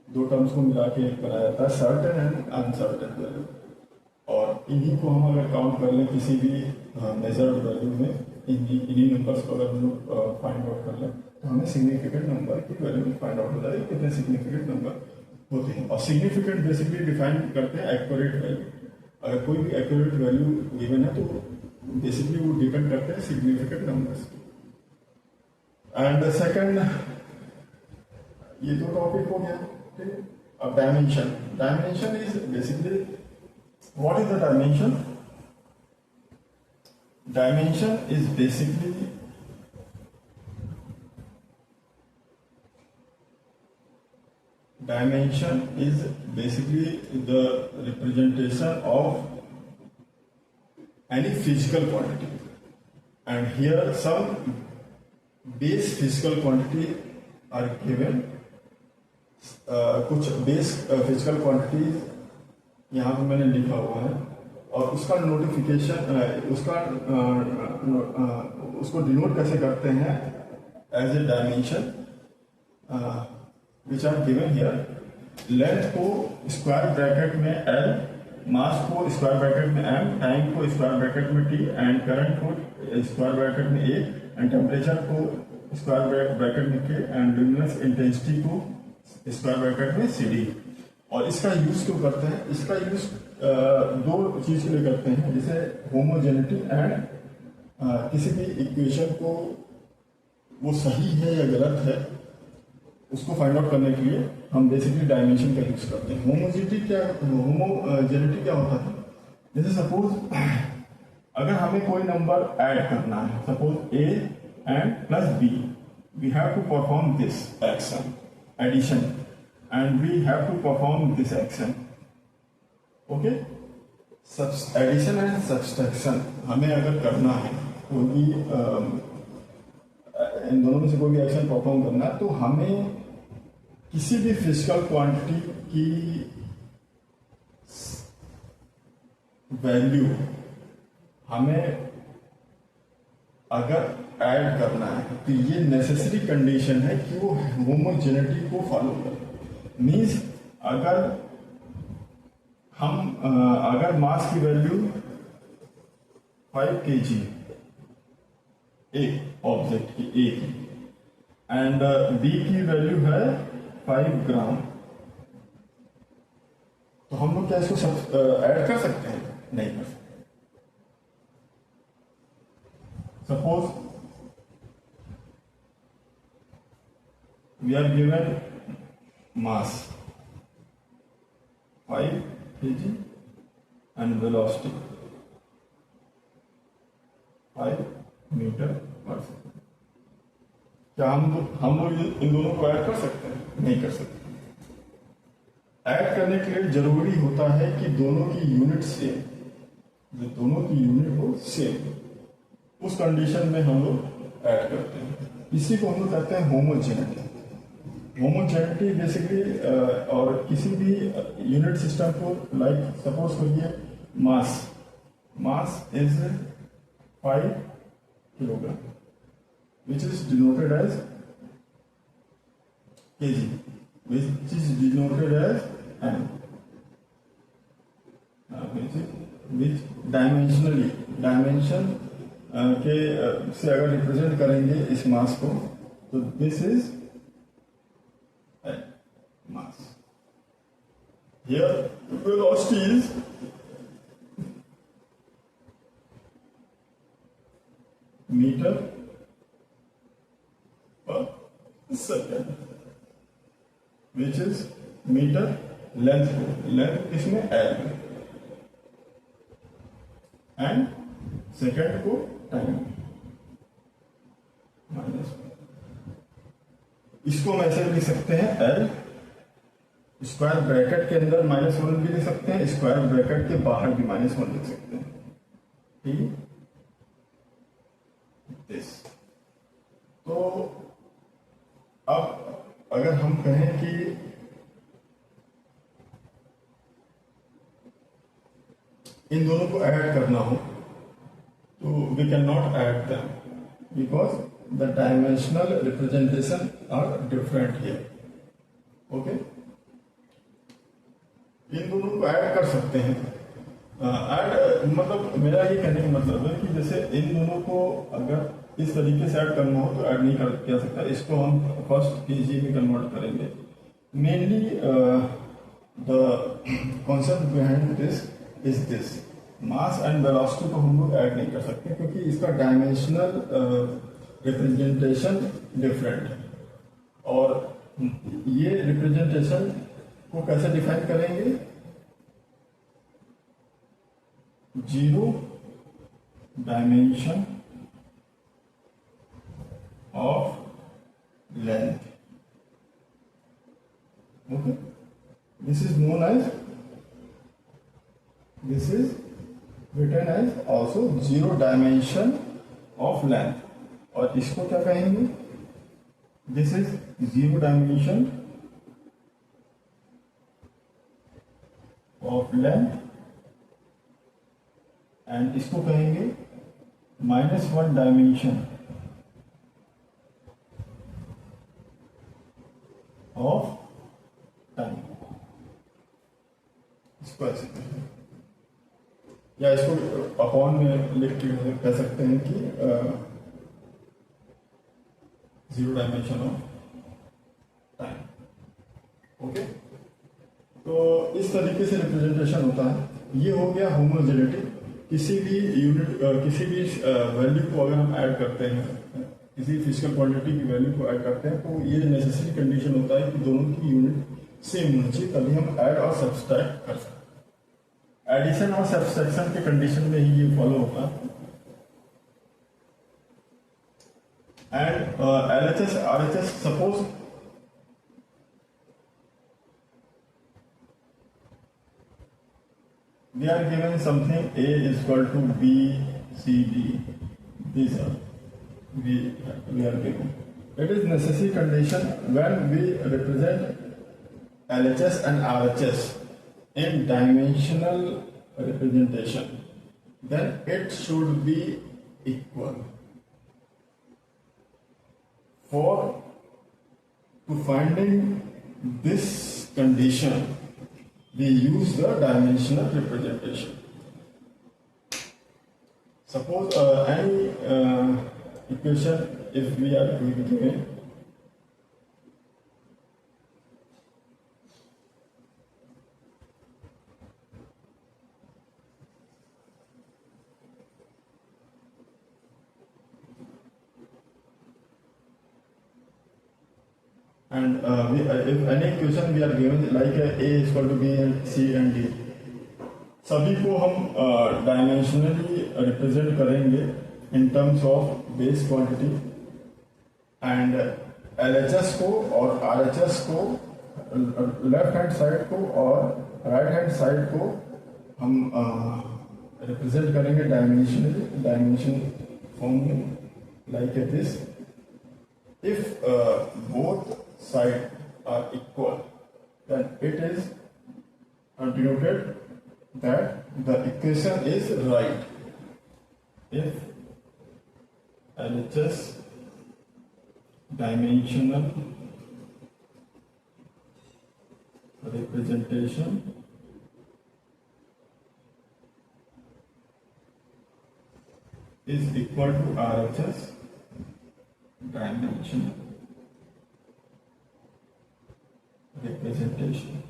दो टर्म्स को मिला के एक बनाया जाता है सर्टेन एंड अनसर्टेन वैल्यू। और इन्हीं को हम अगर काउंट कर लें किसी भी मेजर्ड वैल्यू में, इन्हीं नंबर्स को अगर हम लोग फाइंड आउट कर लें तो हमें सिग्निफिकेंट नंबर की वैल्यू फाइंड आउट हो जाएगी, कितने सिग्निफिकेंट नंबर होते हैं। और सिग्निफिकेंट बेसिकली डिफाइन करते हैं एक्यूरेट वैल्यू। अगर कोई भी एक्यूरेट वैल्यू गिवन है तो बेसिकली वो डिपेंड करते हैं सिग्निफिकेंट नंबर्स। एंड सेकंड, ये दो टॉपिक हो गया, ठीक है। अब dimension, dimension is basically, what is the dimension? Dimension is basically the representation of any physical quantity, and here some base physical quantity are given. कुछ बेस फिजिकल क्वांटिटीज यहाँ पे मैंने लिखा हुआ है, और उसका नोटिफिकेशन, उसको डिनोट कैसे करते हैं as a dimension which are given here. Length को स्क्वायर ब्रैकेट में L, मास को स्क्वायर ब्रैकेट में M, टाइम को स्क्वायर ब्रैकेट में T, एंड करंट को स्क्वायर ब्रैकेट में A, एंड टेम्परेचर को स्क्वायर ब्रैकेट में K, एंड ल्यूमिनस इंटेंसिटी को स्क्वायर ब्रैकेट में CD। और इसका यूज क्यों करते हैं? इसका यूज दो चीज के लिए करते हैं, जैसे होमोजेनिटी एंड किसी भी इक्वेशन को वो सही है या गलत है उसको फाइंड आउट करने के लिए हम बेसिकली डायमेंशन का यूज करते हैं। होमोजेनिटी क्या होता है? जैसे सपोज अगर हमें कोई नंबर ऐड करना है, suppose A and plus B, we have to perform this action addition, and we have to perform this action. Okay, addition and subtraction हमें अगर करना है, कोई भी इन दोनों में से कोई भी एक्शन परफॉर्म करना है, तो हमें किसी भी फिजिकल क्वांटिटी की वैल्यू हमें अगर ऐड करना है तो ये नेसेसरी कंडीशन है कि वो होमोजेनिटी को फॉलो करे। मीन्स अगर मास की वैल्यू 5 kg एक ऑब्जेक्ट की A की, एंड B की वैल्यू है 5 ग्राम, तो हम लोग क्या इसको ऐड कर सकते हैं? नहीं कर सकते। Suppose we are given mass 5 kg and velocity 5 metre per second. क्या हम लोग इन दोनों को ऐड कर सकते हैं? नहीं कर सकते। ऐड करने के लिए जरूरी होता है कि दोनों की यूनिट सेम, जो दोनों की यूनिट हो सेम, उस कंडीशन में हम लोग ऐड करते हैं। इसी को हम लोग कहते हैं होमोजेनिटी। होमोजेनिटी बेसिकली और किसी भी यूनिट सिस्टम को, लाइक सपोज करिए mass is 5 kilogram which is denoted as kg, which is denoted as m, which dimension के से अगर रिप्रेजेंट करेंगे इस मास को, तो this is mass. Here velocity is meter per second, which is meter length इसमें L and second को time minus. इसको हम ऐसे लिख सकते हैं L स्क्वायर ब्रैकेट के अंदर -1 भी लिख सकते हैं, स्क्वायर ब्रैकेट के बाहर भी -1 लिख सकते हैं। ठीक, दिस। तो अब अगर हम कहें कि इन दोनों को ऐड करना हो, तो we can not add them because the dimensional representation are different here. Okay, इन दोनों को ऐड कर सकते हैं। ऐड मतलब मेरा ये कहने का मतलब है कि जैसे इन दोनों को अगर इस तरीके से ऐड करना हो तो ऐड नहीं कर किया सकता, इसको हम फर्स्ट केजी में कन्वर्ट करेंगे। Mainly the concept behind this is this, mass and velocity को हम लोग ऐड नहीं कर सकते क्योंकि इसका डायमेंशनल रिप्रेजेंटेशन डिफरेंट है। और ये रिप्रेजेंटेशन को कैसे डिफाइन करेंगे, zero dimension of length, okay, this is known as, this is written as also zero dimension of length. और इसको क्या कहेंगे, this is zero dimension of length, and इसको कहेंगे -1 डायमेंशन ऑफ टाइम। इसको ऐसे कहेंगे, या इसको अपॉन में लिख के कह सकते हैं कि zero dimension of time, okay. तो इस तरीके से रिप्रेजेंटेशन होता है। ये हो गया होमोजेनिटी। किसी भी यूनिट किसी भी वैल्यू को अगर हम ऐड करते हैं, किसी फिजिकल क्वांटिटी की वैल्यू को ऐड करते हैं, तो ये नेसेसरी कंडीशन होता है कि दोनों की यूनिट सेम होनी चाहिए, तभी हम ऐड और सब्सट्रैक्ट कर सकते हैं। एडिशन और सब्सट्रैक्शन के कंडीशन में ही ये फॉलो होता है। And LHS RHS, suppose we are given something A is equal to B, C, D. These are we are given. It is necessary condition when we represent LHS and RHS in dimensional representation, then it should be equal. For to finding this condition, we use the dimensional representation. Suppose any equation, if we are given and if any equation we are given like A is equal to B and C and D, सभी को हम dimensionally represent करेंगे in terms of base quantity, and LHS को और RHS को, left hand side को और right hand side को हम रिप्रेजेंट करेंगे डायमेंशनली, डायमेंशन फॉर्म में, like this. If both sides are equal, then it is denoted that the equation is right. If LHS dimensional representation is equal to RHS dimensional representation,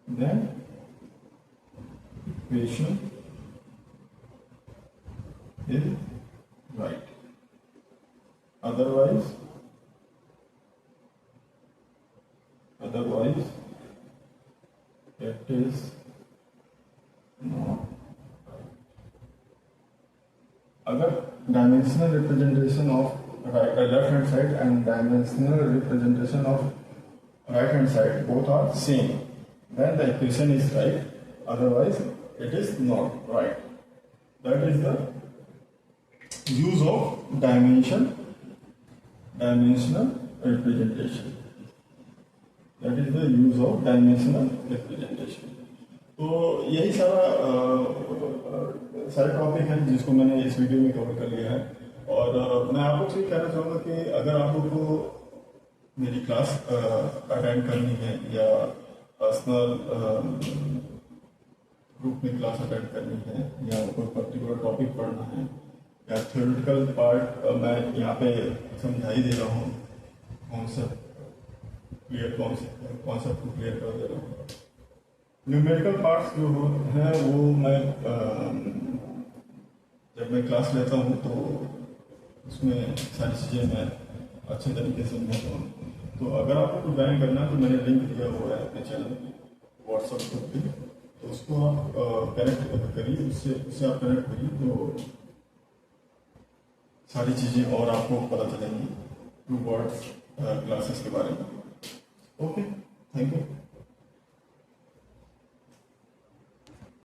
then equation is right. Otherwise it is not right. अगर dimensional representation of left hand side and dimensional representation of right hand side both are same, then the equation is right, otherwise it is not right. That is the use of dimensional representation. That is the use of dimensional representation. तो यही सारे topic हैं जिसको मैंने इस video में cover कर लिया है। और मैं आप लोग से कहना चाहूँगा कि अगर आप लोग को मेरी क्लास अटेंड करनी है या पर्सनल ग्रुप में क्लास अटेंड करनी है या कोई पर्टिकुलर टॉपिक पढ़ना है या थ्योरेटिकल पार्ट मैं यहाँ पे समझा ही दे रहा हूँ, कॉन्सेप्ट को क्लियर कर दे रहा हूँ। न्यूमेरिकल पार्ट्स जो हैं वो मैं जब मैं क्लास लेता हूँ तो उसमें सारी चीज़ें मैं अच्छे तरीके से समझाता हूँ। तो अगर आपको कुछ ज्वाइन करना है तो मैंने लिंक दिया हुआ है अपने चैनल पे व्हाट्सएप ग्रुप पे, तो उसको आप कनेक्ट करिए, उससे आप कनेक्ट करिए तो सारी चीज़ें और आपको पता चलेंगी ट्रू वर्ड्स क्लासेस के बारे में। Okay, thank you.